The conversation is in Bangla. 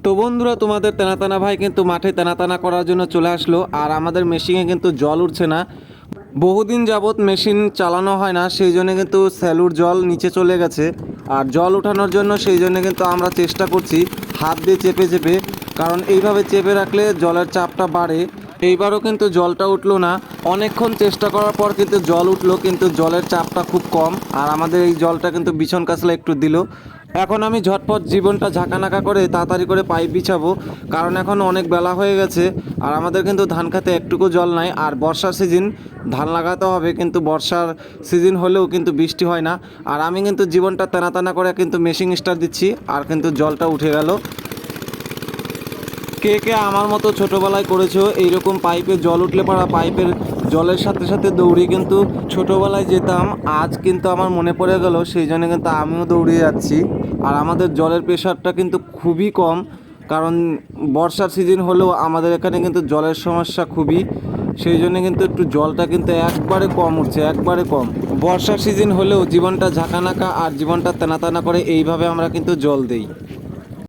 তো বন্ধুরা, তোমাদের তেনাতানা ভাই কিন্তু মাঠে তেনাতানা করার জন্য চলে আসলো। আর আমাদের মেশিনে কিন্তু জল উঠছে না। বহুদিন যাবৎ মেশিন চালানো হয় না, সেই জন্য কিন্তু স্যালুর জল নিচে চলে গেছে। আর জল ওঠানোর জন্য সেই জন্য কিন্তু আমরা চেষ্টা করছি হাত দিয়ে চেপে চেপে, কারণ এইভাবে চেপে রাখলে জলের চাপটা বাড়ে। এইবারও কিন্তু জলটা উঠলো না। অনেকক্ষণ চেষ্টা করার পর কিন্তু জল উঠলো, কিন্তু জলের চাপটা খুব কম। আর আমাদের এই জলটা কিন্তু বিছন কাছলা একটু দিল। এখন আমি ঝটপট জীবনটা ঝাঁকানাকা করে তাড়াতাড়ি করে পাইপ বিছাবো, কারণ এখন অনেক বেলা হয়ে গেছে। আর আমাদের কিন্তু ধান খেতে একটুকু জল নাই। আর বর্ষার সিজন, ধান লাগাতে হবে, কিন্তু বর্ষার সিজন হলেও কিন্তু বৃষ্টি হয় না। আর আমি কিন্তু জীবনটা টানা টানা করে কিন্তু মেশিন স্টার্ট দিচ্ছি, আর কিন্তু জলটা উঠে গেল। কে কে আমার মতো ছোটোবেলায় করেছো এইরকম পাইপে জল উঠলে পড়া পাইপের জলের সাথে সাথে দৌড়ি কিন্তু ছোটোবেলায় যেতাম। আজ কিন্তু আমার মনে পড়ে গেল, সেই জন্য কিন্তু আমিও দৌড়িয়ে যাচ্ছি। আর আমাদের জলের প্রেশারটা কিন্তু খুবই কম, কারণ বর্ষার সিজন হলেও আমাদের এখানে কিন্তু জলের সমস্যা খুবই। সেই জন্য কিন্তু একটু জলটা কিন্তু একবারে কম উঠছে, একবারে কম। বর্ষার সিজন হলেও জীবনটা ঝাঁকানাকা আর জীবনটা টানা টানা করে এইভাবে আমরা কিন্তু জল দেই।